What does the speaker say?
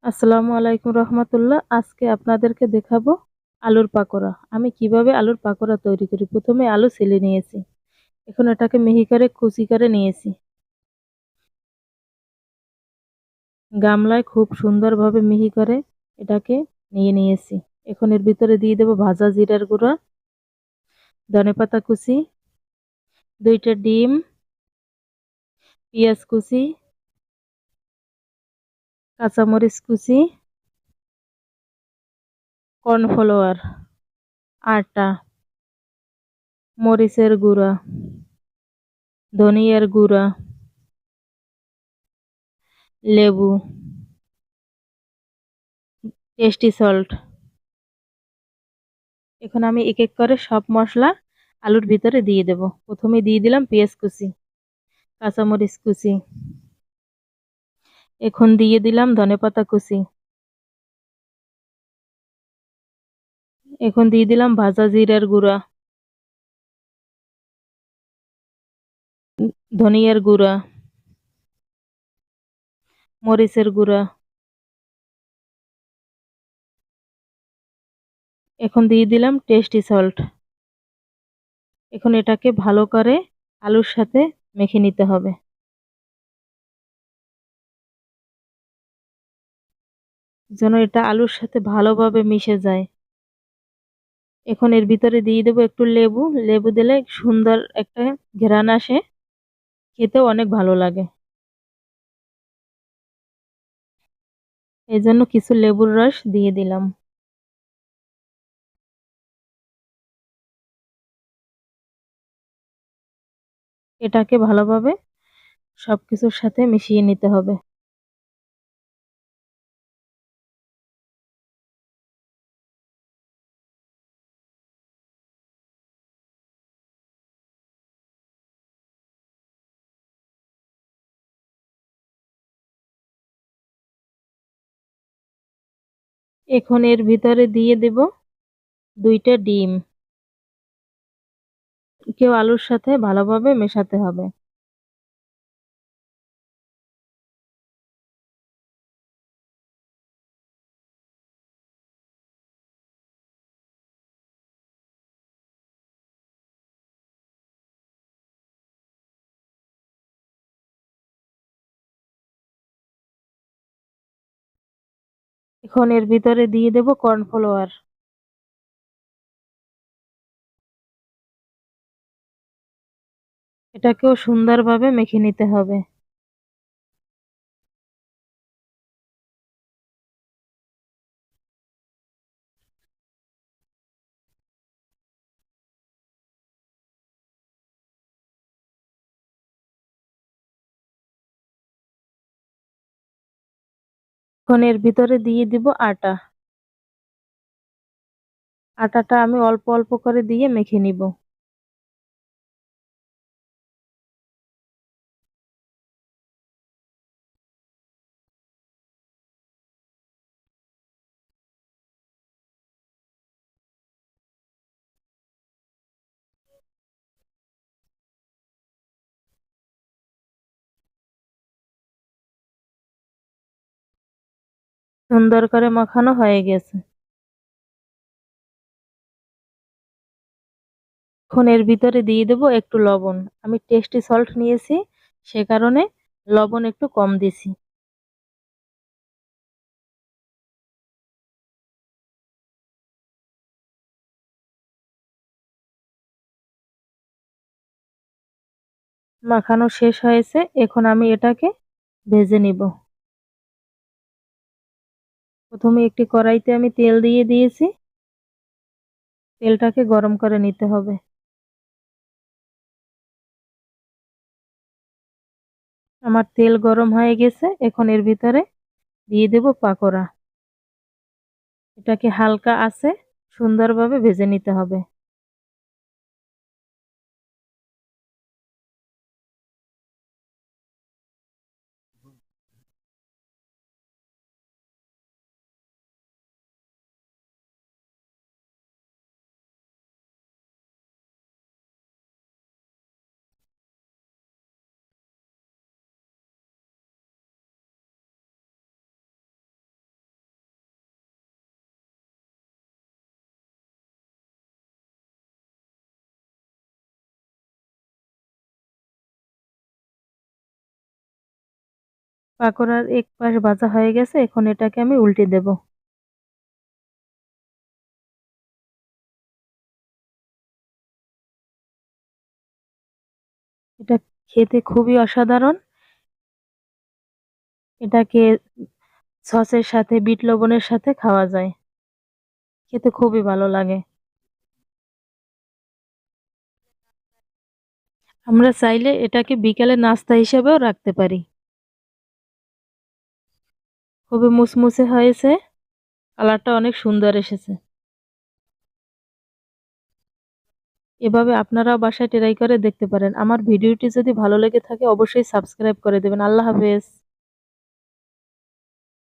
আসসালামু আলাইকুম রহমতুল্লাহ। আজকে আপনাদেরকে দেখাবো আলুর পাকোড়া। আমি কিভাবে আলুর পাকোড়া তৈরি করি। প্রথমে আলু ছিলে নিয়েছি, এখন এটাকে মিহি করে কুচি করে নিয়েছি। গামলায় খুব সুন্দরভাবে মিহি করে এটাকে নিয়ে নিয়েছি। এখন এর ভিতরে দিয়ে দেবো ভাজা জিরার গুঁড়া, ধনেপাতা কুচি, 2টা ডিম, পেঁয়াজ কুচি, কাঁচামরিচ কুচি, কর্নফ্লাওয়ার, আটা, মরিচের গুঁড়া, ধনিয়ার গুঁড়া, লেবু, টেস্টি সল্ট। এখন আমি এক এক করে সব মশলা আলুর ভিতরে দিয়ে দেব। প্রথমে দিয়ে দিলাম পেঁয়াজ কুচি, কাঁচামরিচ কুচি, এখন দিয়ে দিলাম ধনেপাতা কুচি, এখন দিয়ে দিলাম ভাজা জিরার গুঁড়া, ধনিয়ার গুঁড়া, মরিচের গুঁড়া, এখন দিয়ে দিলাম টেস্টি সল্ট। এখন এটাকে ভালো করে আলুর সাথে মেখে নিতে হবে, যেন এটা আলুর সাথে ভালোভাবে মিশে যায়। এখন এর ভিতরে দিয়ে দেবো একটু লেবু। লেবু দিলে সুন্দর একটা ঘ্রাণ আসে, খেতেও অনেক ভালো লাগে। এই জন্য কিছু লেবুর রস দিয়ে দিলাম। এটাকে ভালোভাবে সবকিছুর সাথে মিশিয়ে নিতে হবে। এখন এর ভিতরে দিয়ে দেব 2টা ডিম। কেউ আলুর সাথে ভালোভাবে মেশাতে হবে। এখন এর ভিতরে দিয়ে দেব কর্নফ্লাওয়ার। এটাকেও সুন্দরভাবে মেখে নিতে হবে। এখন এর ভিতরে দিয়ে দিব আটা। আটাটা আমি অল্প অল্প করে দিয়ে মেখে নিব। সুন্দর করে মাখানো হয়ে গেছে। এখন এর ভিতরে দিয়ে দেব একটু লবণ। আমি টেস্টি সল্ট নিয়েছি, সে কারণে লবণ একটু কম দিছি। মাখানো শেষ হয়েছে, এখন আমি এটাকে ভেজে নিব। প্রথমে একটি কড়াইতে আমি তেল দিয়ে দিয়েছি, তেলটাকে গরম করে নিতে হবে। আমার তেল গরম হয়ে গেছে, এখন এর ভিতরে দিয়ে দেব পাকোড়া। এটাকে হালকা আঁচে সুন্দরভাবে ভেজে নিতে হবে। পাকোড়ার এক পাশ ভাজা হয়ে গেছে, এখন এটাকে আমি উল্টে দেব। এটা খেতে খুবই অসাধারণ। এটাকে সসের সাথে, বিট লবণের সাথে খাওয়া যায়। খেতে খুবই ভালো লাগে। আমরা চাইলে এটাকে বিকেলে নাস্তা হিসেবেও রাখতে পারি। খুবই মুসমুসে হয়েছে, কালারটা অনেক সুন্দর এসেছে। এভাবে আপনারাও বাসায় ট্রাই করে দেখতে পারেন। আমার ভিডিওটি যদি ভালো লেগে থাকে অবশ্যই সাবস্ক্রাইব করে দেবেন। আল্লাহ হাফেজ।